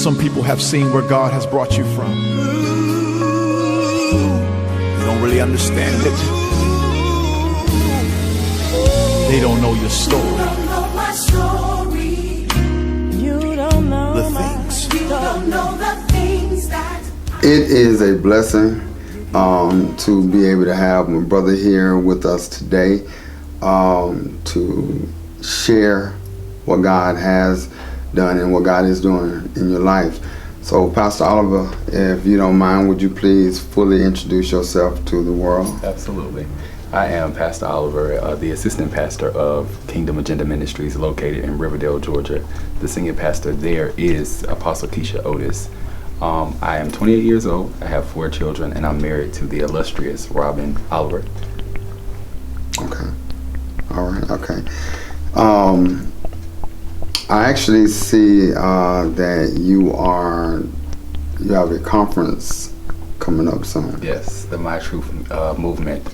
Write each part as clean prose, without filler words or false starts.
Some people have seen where God has brought you from. They don't really understand it. They don't know your story. You don't know my story. You don't know the things. You don't know the things that. It is a blessing to be able to have my brother here with us today to share what God has done and what God is doing in your life. So, Pastor Oliver, if you don't mind, would you please fully introduce yourself to the world? Absolutely. I am Pastor Oliver, the assistant pastor of Kingdom Agenda Ministries located in Riverdale, Georgia. The senior pastor there is Apostle Keisha Otis. I am 28 years old, I have 4 children, and I'm married to the illustrious Robin Oliver. Okay. All right, okay. I actually see that you have a conference coming up soon. Yes, the My Truth movement,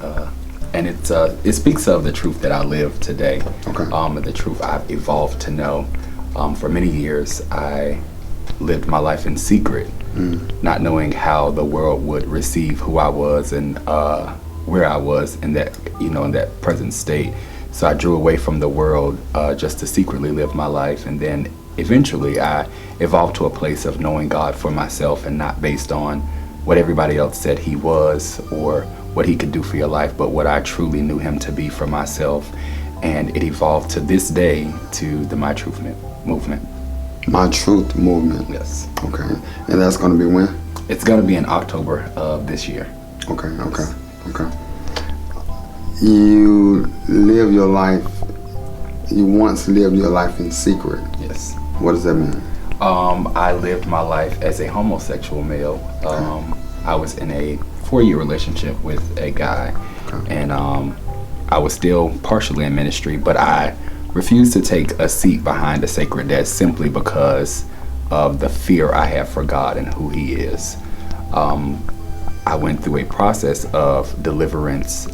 and it speaks of the truth that I live today. Okay. And the truth I've evolved to know. For many years, I lived my life in secret, not knowing how the world would receive who I was and where I was in that, in that present state. So I drew away from the world just to secretly live my life, and then eventually I evolved to a place of knowing God for myself and not based on what everybody else said He was or what He could do for your life, but what I truly knew Him to be for myself. And it evolved to this day to the My Truth movement. My Truth movement. Yes. Okay. And that's going to be when? It's going to be in October of this year. Okay. You live your life, you once lived your life in secret. Yes. What does that mean? I lived my life as a homosexual male. I was in a 4-year relationship with a guy, and I was still partially in ministry, but I refused to take a seat behind the sacred desk simply because of the fear I have for God and who He is. I went through a process of deliverance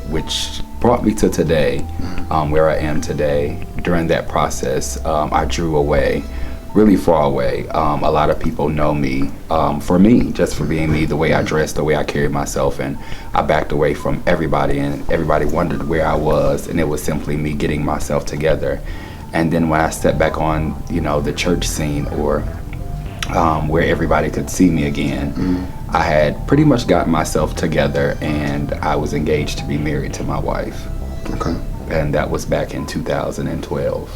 which brought me to today, where I am today. During that process, I drew away, really far away. A lot of people know me for me, just for being me, the way I dressed, the way I carried myself, and I backed away from everybody, and everybody wondered where I was, and it was simply me getting myself together. And then when I stepped back on, the church scene, or where everybody could see me again, I had pretty much gotten myself together, and I was engaged to be married to my wife. Okay. And that was back in 2012.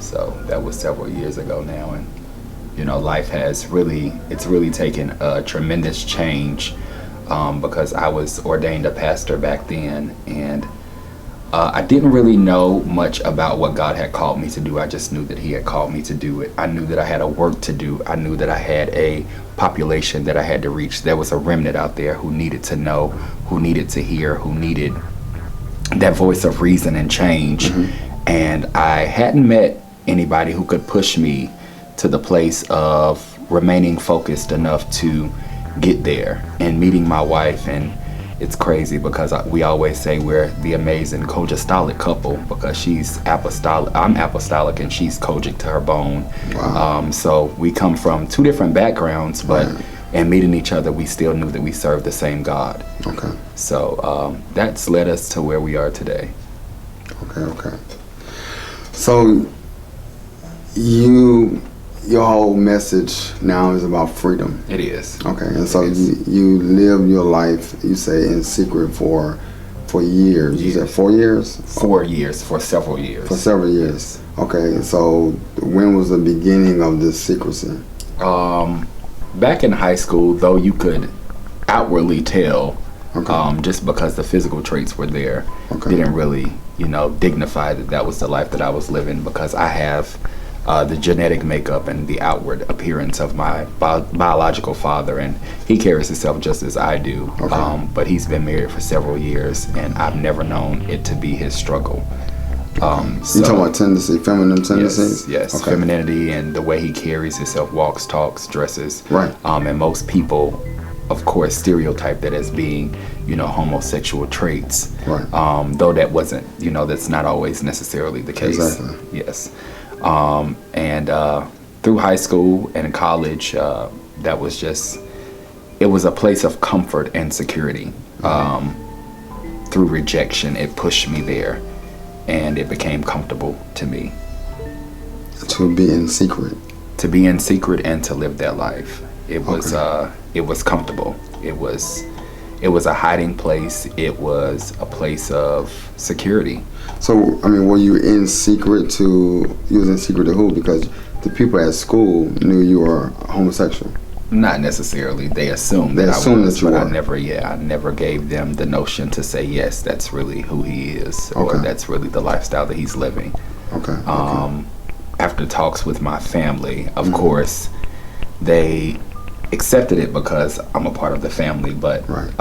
So that was several years ago now, and life has really taken a tremendous change, because I was ordained a pastor back then, and I didn't really know much about what God had called me to do. I just knew that He had called me to do it. I knew that I had a work to do. I knew that I had a population that I had to reach. There was a remnant out there who needed to know, who needed to hear, who needed that voice of reason and change. And I hadn't met anybody who could push me to the place of remaining focused enough to get there. And meeting my wife, and it's crazy because we always say we're the amazing Kojastolic couple, because she's apostolic, I'm apostolic, and she's Kojic to her bone. Wow. So we come from 2 different backgrounds, but in meeting each other, we still knew that we served the same God. Okay. So that's led us to where we are today. Okay. So your whole message now is about freedom. It is. Okay, and so you live your life, you say, in secret for years. You said 4 years? 4 years, for several years. For several years. Okay, so when was the beginning of this secrecy? Back in high school, though you could outwardly tell, just because the physical traits were there, didn't really, dignify that was the life that I was living, because I have the genetic makeup and the outward appearance of my biological father, and he carries himself just as I do. But he's been married for several years, and I've never known it to be his struggle. You talking about tendency, feminine tendencies? Yes, femininity and the way he carries himself, walks, talks, dresses. Right. And most people, of course, stereotype that as being, homosexual traits. Right. Though that wasn't, that's not always necessarily the case. Exactly. Yes. through high school and college, that was just, it was a place of comfort and security. Through rejection, it pushed me there, and it became comfortable to me. To be in secret. To be in secret and to live that life. It was comfortable. It was a hiding place. It was a place of security. So, I mean, were you in secret to who? Because the people at school knew you were homosexual. Not necessarily. They assumed They that assumed I was, that you but were. I never gave them the notion to say, yes, that's really who he is, or Okay. that's really the lifestyle that he's living. Okay. After talks with my family, of course, they accepted it because I'm a part of the family, but Right.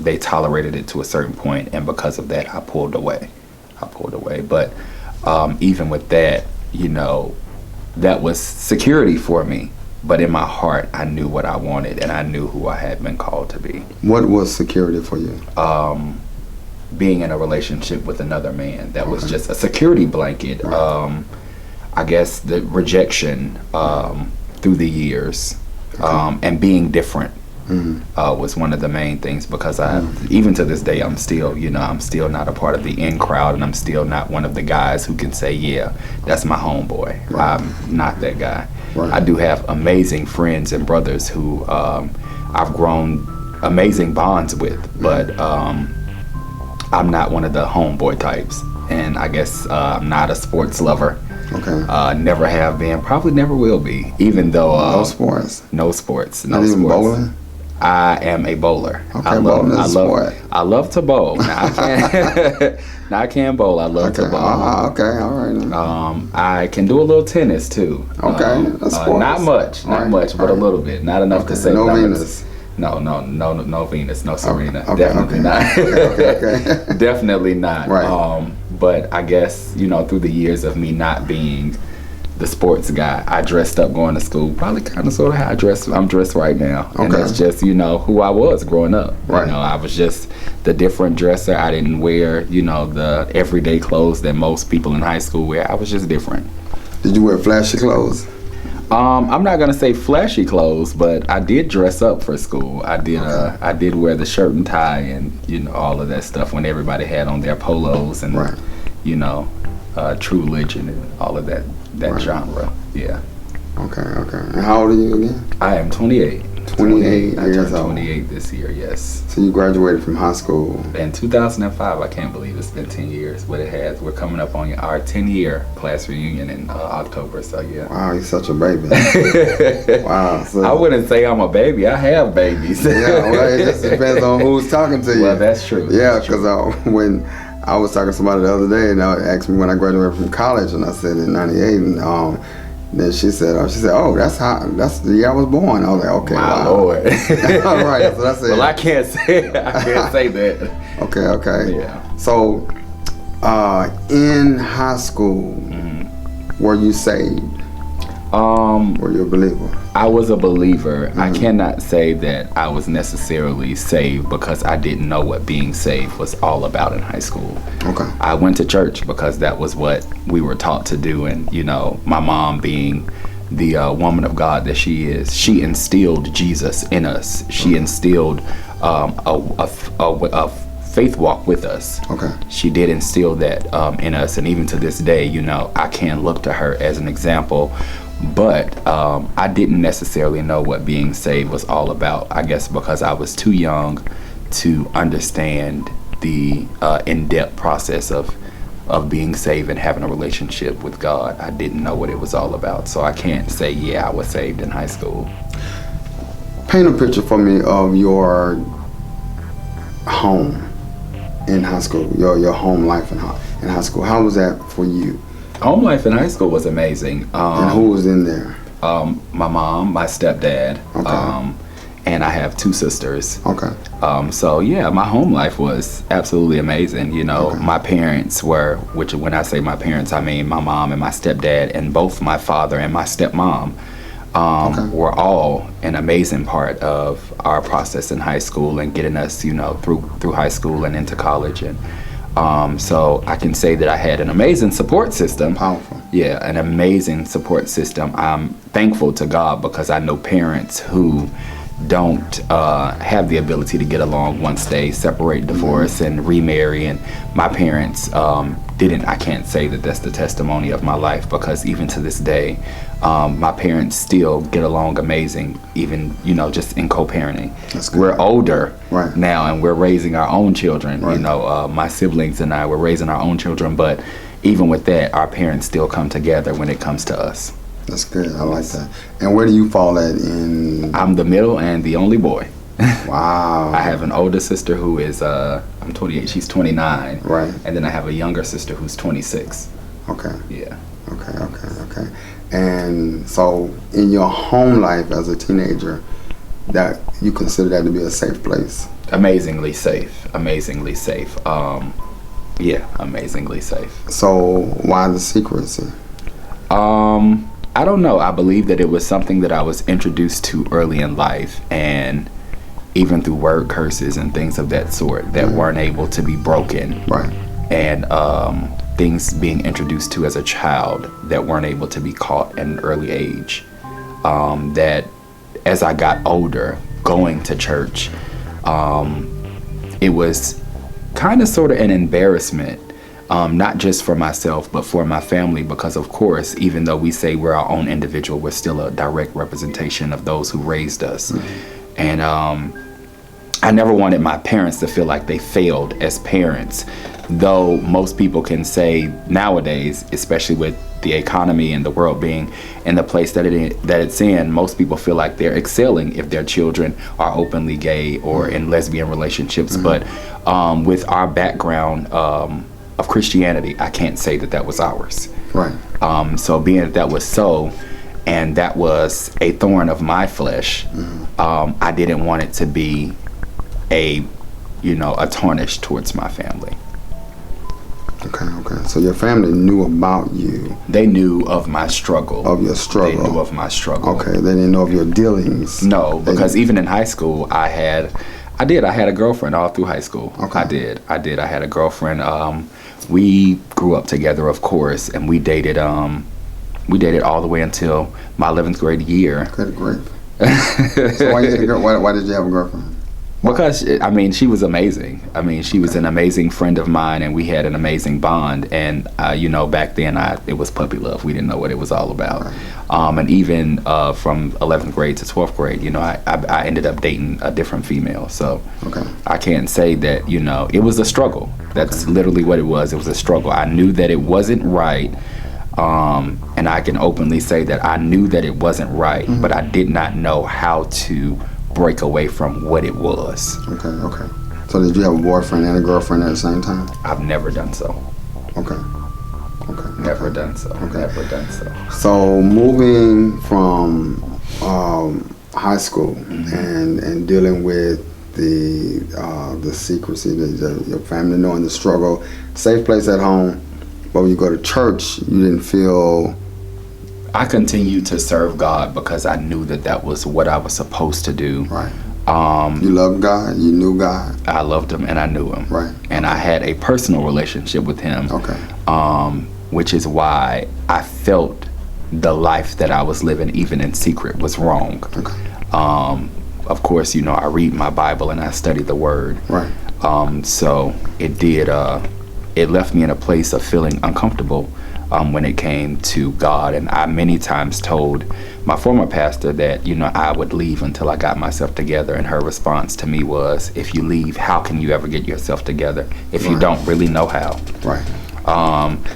they tolerated it to a certain point, and because of that, I pulled away. But even with that, that was security for me. But in my heart, I knew what I wanted, and I knew who I had been called to be. What was security for you? Being in a relationship with another man. That was just a security blanket. Right. I guess the rejection through the years, and being different was one of the main things, because even to this day, I'm still not a part of the in crowd, and I'm still not one of the guys who can say, yeah, that's my homeboy. Right. I'm not that guy. Right. I do have amazing friends and brothers who I've grown amazing bonds with, but I'm not one of the homeboy types, and I guess I'm not a sports lover. Okay. Never have been, probably never will be, even though No sports? No sports. Not even bowling? I am a bowler. Okay, bowling is a sport. I love to bowl. Now I can't. Now I can bowl. I love to bowl. Okay, all right. I can do a little tennis too. Okay, that's sports. Not much, All right, but all a right. little bit. Not enough to say. No that I'm Venus. No Venus, no Serena. Okay, Definitely not. Okay. Definitely not. Right. But I guess through the years of me not being the sports guy, I dressed up going to school, probably kind of sort of how I'm dressed right now. And Okay. that's just who I was growing up. Right. I was just the different dresser. I didn't wear the everyday clothes that most people in high school wear. I was just different. Did you wear flashy clothes? I'm not gonna say flashy clothes, but I did dress up for school. I did. Okay. I did wear the shirt and tie and all of that stuff when everybody had on their polos and Right. True Religion and all of that Right. genre. Yeah. Okay. And how old are you again? I am 28. 28 I years turned old. 28 this year. Yes. So you graduated from high school. In 2005, I can't believe it's been 10 years, but it has. We're coming up on our 10-year class reunion in October, so yeah. Wow, you're such a baby. Wow. So, I wouldn't say I'm a baby. I have babies. yeah, well, it just depends on who's talking to you. Well, that's true. Yeah, That's true. because when I was talking to somebody the other day, and they asked me when I graduated from college, and I said in '98, and then she said, oh, that's the year I was born. I was like, okay, My wow. Lord. All right, so that's it. Well, I can't say that. Okay. Yeah. So, in high school, were you saved? Were you a believer? I was a believer. I cannot say that I was necessarily saved because I didn't know what being saved was all about in high school. Okay. I went to church because that was what we were taught to do, and my mom being the woman of God that she is, she instilled Jesus in us. She instilled a faith walk with us. Okay. She did instill that in us, and even to this day, I can look to her as an example. But I didn't necessarily know what being saved was all about, I guess because I was too young to understand the in-depth process of being saved and having a relationship with God. I didn't know what it was all about, so I can't say, yeah, I was saved in high school. Paint a picture for me of your home in high school, your home life in high school. How was that for you? Home life in high school was amazing. And who was in there? My mom, my stepdad, Okay. and I have two sisters. Okay. So yeah, my home life was absolutely amazing. Okay. My parents were, which when I say my parents, I mean my mom and my stepdad, and both my father and my stepmom were all an amazing part of our process in high school and getting us, through high school and into college. And So I can say that I had an amazing support system. Powerful. Yeah, an amazing support system. I'm thankful to God because I know parents who don't have the ability to get along once they separate, divorce, and remarry. And my parents didn't. I can't say that that's the testimony of my life, because even to this day, my parents still get along amazing, even, just in co-parenting. That's good. We're older Right. now, and we're raising our own children. Right. My siblings and I, we're raising our own children, but even with that, our parents still come together when it comes to us. That's good. I like that. And where do you fall at in? I'm the middle and the only boy. Wow. I have an older sister who is, I'm 28, she's 29. Right. And then I have a younger sister who's 26. Okay. Yeah. Okay. And so, in your home life as a teenager, that you consider that to be a safe place? Amazingly safe. Amazingly safe. Yeah, amazingly safe. So, why the secrecy? I don't know. I believe that it was something that I was introduced to early in life, and even through word curses and things of that sort that weren't able to be broken. Right. And things being introduced to as a child that weren't able to be caught at an early age. That as I got older, going to church, it was kind of sort of an embarrassment, not just for myself, but for my family, because of course, even though we say we're our own individual, we're still a direct representation of those who raised us. And I never wanted my parents to feel like they failed as parents, though most people can say nowadays, especially with the economy and the world being in the place that it's in, most people feel like they're excelling if their children are openly gay or in lesbian relationships. But with our background of Christianity, I can't say that was ours. Right. So being that was so, and that was a thorn of my flesh, I didn't want it to be a tarnish towards my family. Okay. So your family knew about you. They knew of my struggle. Of your struggle. They knew of my struggle. Okay. They didn't know of your dealings. No, because even in high school, I had a girlfriend all through high school. Okay. I did. I had a girlfriend. We grew up together, of course, and we dated all the way until my 11th grade year. Good grief. So why did you have a girlfriend? Because, she was amazing. She was an amazing friend of mine, and we had an amazing bond. And, back then, it was puppy love. We didn't know what it was all about. Right. And even from 11th grade to 12th grade, I ended up dating a different female. So I can't say that, it was a struggle. That's literally what it was. It was a struggle. I knew that it wasn't right. And I can openly say that I knew that it wasn't right, but I did not know how to break away from what it was. Okay. So did you have a boyfriend and a girlfriend at the same time? I've never done so. Okay. Never done so. Okay. Never done so. So moving from high school and dealing with the secrecy, your family knowing the struggle, safe place at home, but when you go to church, you didn't feel... I continued to serve God because I knew that was what I was supposed to do. Right. You loved God? You knew God? I loved Him and I knew Him. Right. And I had a personal relationship with Him. Okay. Which is why I felt the life that I was living, even in secret, was wrong. Okay. Of course, I read my Bible and I study the Word. Right. So it did. It left me in a place of feeling uncomfortable when it came to God. And I many times told my former pastor that, I would leave until I got myself together. And her response to me was, if you leave, how can you ever get yourself together if you don't really know how? Right.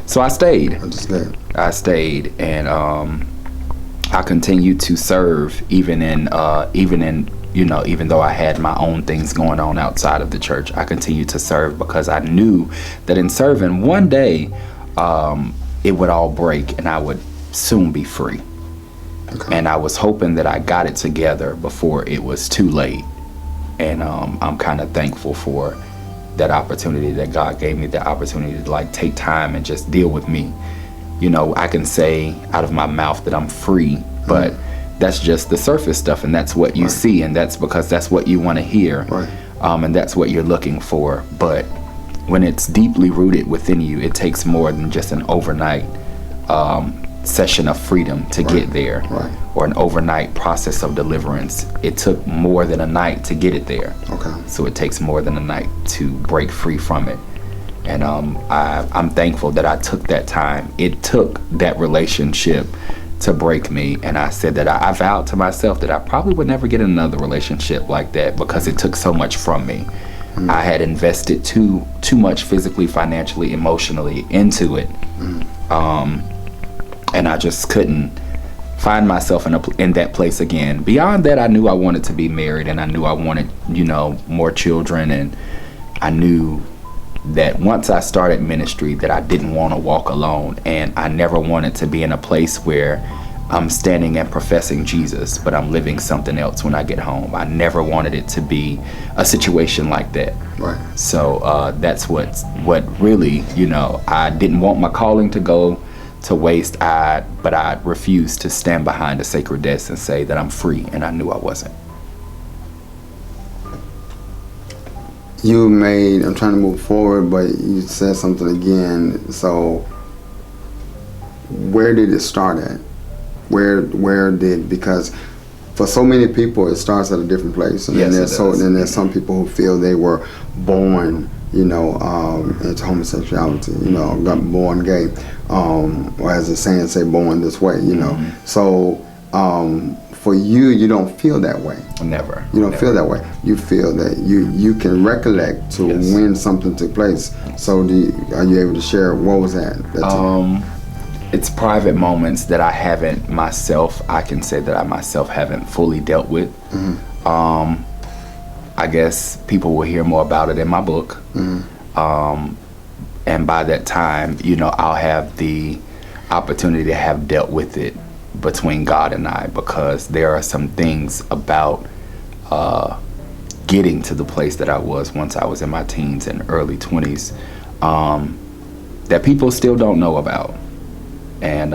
So I stayed. Understood. I stayed, and I continued to serve even though I had my own things going on outside of the church. I continued to serve because I knew that in serving, one day it would all break and I would soon be free. Okay. And I was hoping that I got it together before it was too late. And I'm kind of thankful for that opportunity that God gave me, the opportunity to take time and just deal with me. I can say out of my mouth that I'm free, but that's just the surface stuff, and that's what you see, and that's because that's what you want to hear. Right. And that's what you're looking for. But when it's deeply rooted within you, it takes more than just an overnight session of freedom to get there, or an overnight process of deliverance. It took more than a night to get it there. Okay. So it takes more than a night to break free from it. And I'm thankful that I took that time. It took that relationship to break me, and I said that I vowed to myself that I probably would never get another relationship like that, because it took so much from me. I had invested too much physically, financially, emotionally into it, and I just couldn't find myself in that place again. Beyond that, I knew I wanted to be married, and I knew I wanted, more children, and I knew that once I started ministry that I didn't want to walk alone, and I never wanted to be in a place where I'm standing and professing Jesus, but I'm living something else when I get home. I never wanted it to be a situation like that. Right. So that's what really, I didn't want my calling to go to waste, but I refused to stand behind a sacred desk and say that I'm free, and I knew I wasn't. I'm trying to move forward, but you said something again. So where did it start at? Because for so many people it starts at a different place, and yes, then there's some people who feel they were born into homosexuality, got born gay, or as the saying say, born this way, So for you don't feel that way. Never. You don't feel that way. You feel that you can recollect to when something took place. So are you able to share what was that? It's private moments that I haven't myself. I can say that I myself haven't fully dealt with. I guess people will hear more about it in my book. And by that time, I'll have the opportunity to have dealt with it between God and I, because there are some things about getting to the place that I was once I was in my teens and early 20s that people still don't know about. And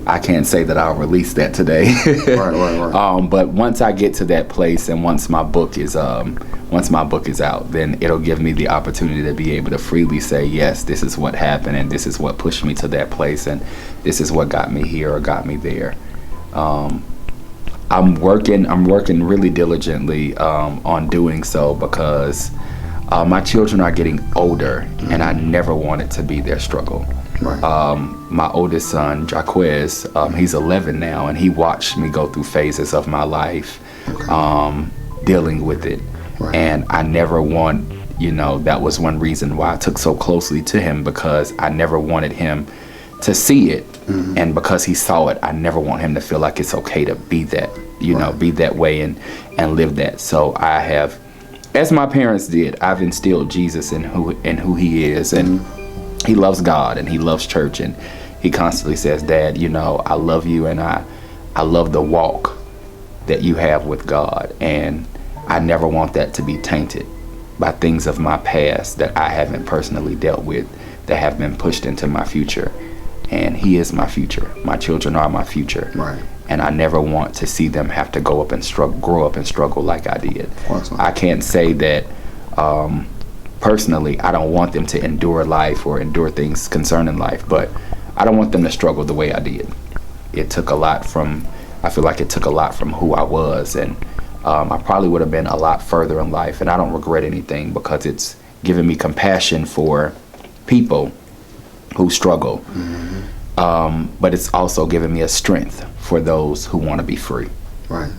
I can't say that I'll release that today. Right. But once I get to that place, and once my book is out, then it'll give me the opportunity to be able to freely say, yes, this is what happened, and this is what pushed me to that place, and this is what got me here or got me there. I'm working really diligently on doing so, because my children are getting older, and I never wanted to be their struggle. Right. My oldest son, Jaquez, he's 11 now, and he watched me go through phases of my life, dealing with it. Right. And I never that was one reason why I took so closely to him, because I never wanted him to see it. And because he saw it, I never want him to feel like it's okay to be that, be that way and live that. So I have, as my parents did, I've instilled Jesus in who he is, and he loves God, and he loves church, and he constantly says, Dad, I love you, and I love the walk that you have with God, and I never want that to be tainted by things of my past that I haven't personally dealt with, that have been pushed into my future. And he is my future. My children are my future. Right. And I never want to see them have to grow up and struggle like I did. Awesome. I can't say that personally, I don't want them to endure life or endure things concerning life, but I don't want them to struggle the way I did. I feel like it took a lot from who I was, and I probably would have been a lot further in life, and I don't regret anything, because it's given me compassion for people who struggle. But it's also given me a strength for those who want to be free. Right.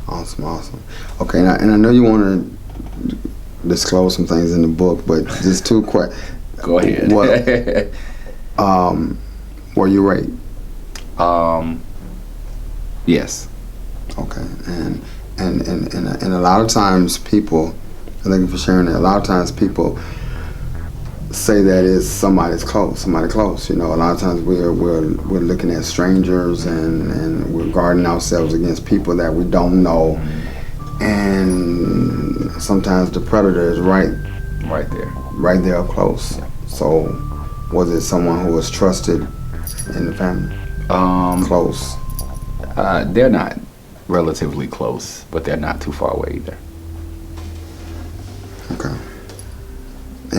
Awesome. Okay, and I know you want to disclose some things in the book, but just two questions. Go ahead. Were you raped? Yes. Okay, and a lot of times people, thank you for sharing that. A lot of times people say that it's somebody close. A lot of times we're looking at strangers, and we're guarding ourselves against people that we don't know, and sometimes the predator is right there up close. Yeah. So was it someone who was trusted in the family? Close. They're not relatively close, but they're not too far away either. Okay.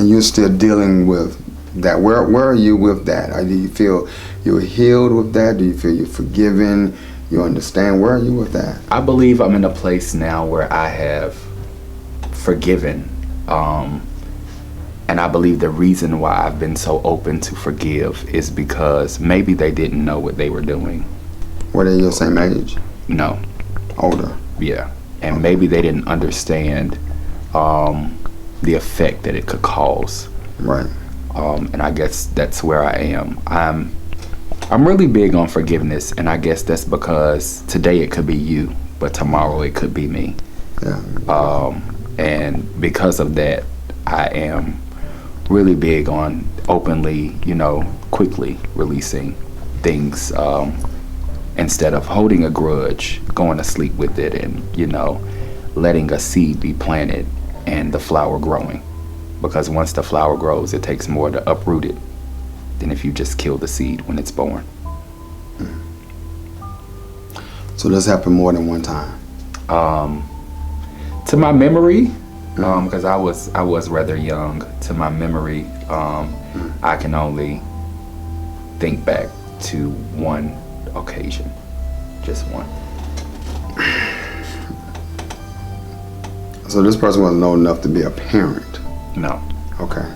And you're still dealing with that. Where are you with that? Do you feel you're healed with that? Do you feel you're forgiven? You understand? Where are you with that? I believe I'm in a place now where I have forgiven. And I believe the reason why I've been so open to forgive is because maybe they didn't know what they were doing. Were they your same age? No. Older? Yeah. And maybe they didn't understand the effect that it could cause. Right. And I guess that's where I am. I'm really big on forgiveness, and I guess that's because today it could be you, but tomorrow it could be me. Yeah. And because of that, I am really big on openly, quickly releasing things, instead of holding a grudge, going to sleep with it, and letting a seed be planted and the flower growing. Because once the flower grows, it takes more to uproot it than if you just kill the seed when it's born. So this happened more than one time? To my memory, because I was rather young, to my memory, I can only think back to one occasion, just one. So this person wasn't old enough to be a parent? No. Okay.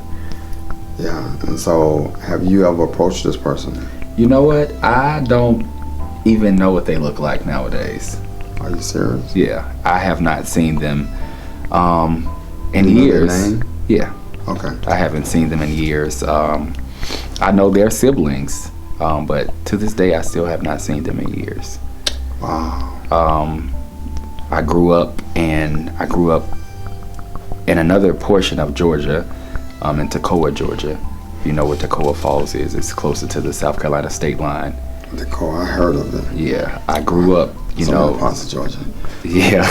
Yeah. And so have you ever approached this person? You know what? I don't even know what they look like nowadays. Are you serious? Yeah. I have not seen them in You know years. their name? Yeah. Okay. I haven't seen them in years. I know they're siblings, but to this day I still have not seen them in years. Wow. I grew up in another portion of Georgia, in Toccoa, Georgia. If you know what Toccoa Falls is, it's closer to the South Carolina state line. I heard of it. Yeah, I grew up, Parts of Georgia. Yeah.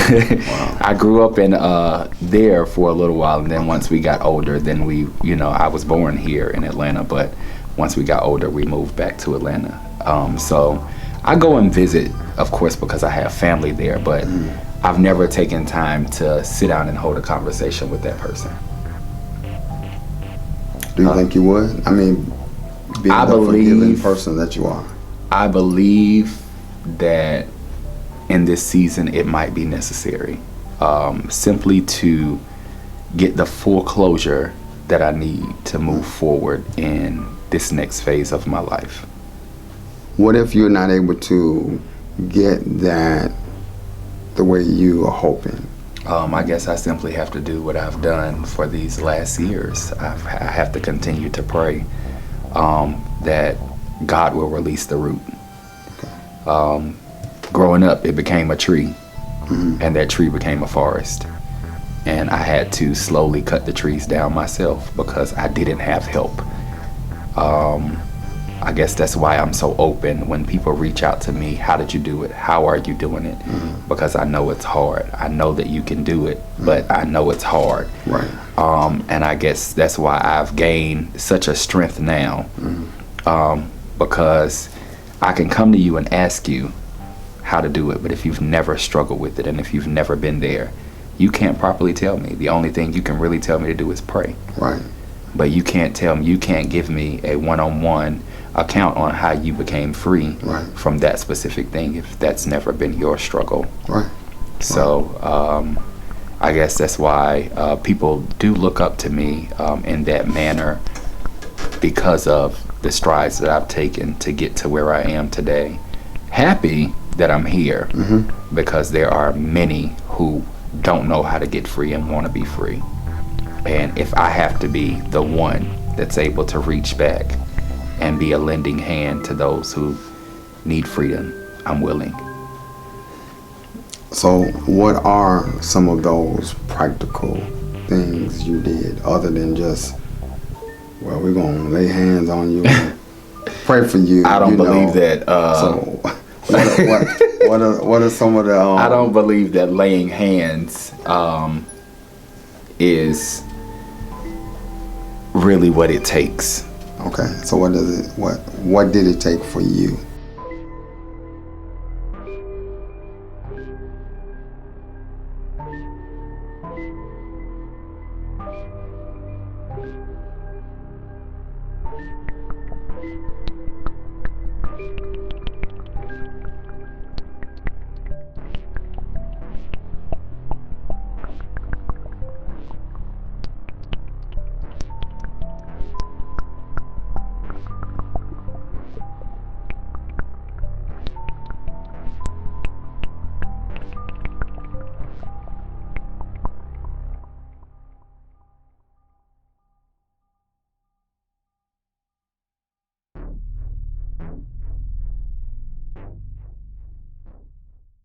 Wow. I grew up in there for a little while, and then once we got older, then I was born here in Atlanta, but once we got older, we moved back to Atlanta. So I go and visit, of course, because I have family there, but I've never taken time to sit down and hold a conversation with that person. Do you think you would? I mean, being I the forgiving believe- person that you are. I believe that in this season it might be necessary, simply to get the full closure that I need to move forward in this next phase of my life. What if you're not able to get that the way you are hoping? I guess I simply have to do what I've done for these last years. I have to continue to pray that God will release the root. Growing up, it became a tree, and that tree became a forest. And I had to slowly cut the trees down myself because I didn't have help. I guess that's why I'm so open when people reach out to me. How did you do it? How are you doing it? Because I know it's hard. I know that you can do it, but I know it's hard. Right. And I guess that's why I've gained such a strength now, because I can come to you and ask you how to do it, but if you've never struggled with it and if you've never been there, you can't properly tell me. The only thing you can really tell me to do is pray. Right. But you can't tell me, you can't give me a one-on-one account on how you became free from that specific thing if that's never been your struggle. Right. So I guess that's why people do look up to me in that manner, because of the strides that I've taken to get to where I am today. Happy that I'm here, because there are many who don't know how to get free and want to be free. And if I have to be the one that's able to reach back and be a lending hand to those who need freedom, I'm willing. So what are some of those practical things you did other than just, well, we're going to lay hands on you and pray for you? I don't believe that. So what are some of the... I don't believe that laying hands is really what it takes. Okay, so what did it take for you?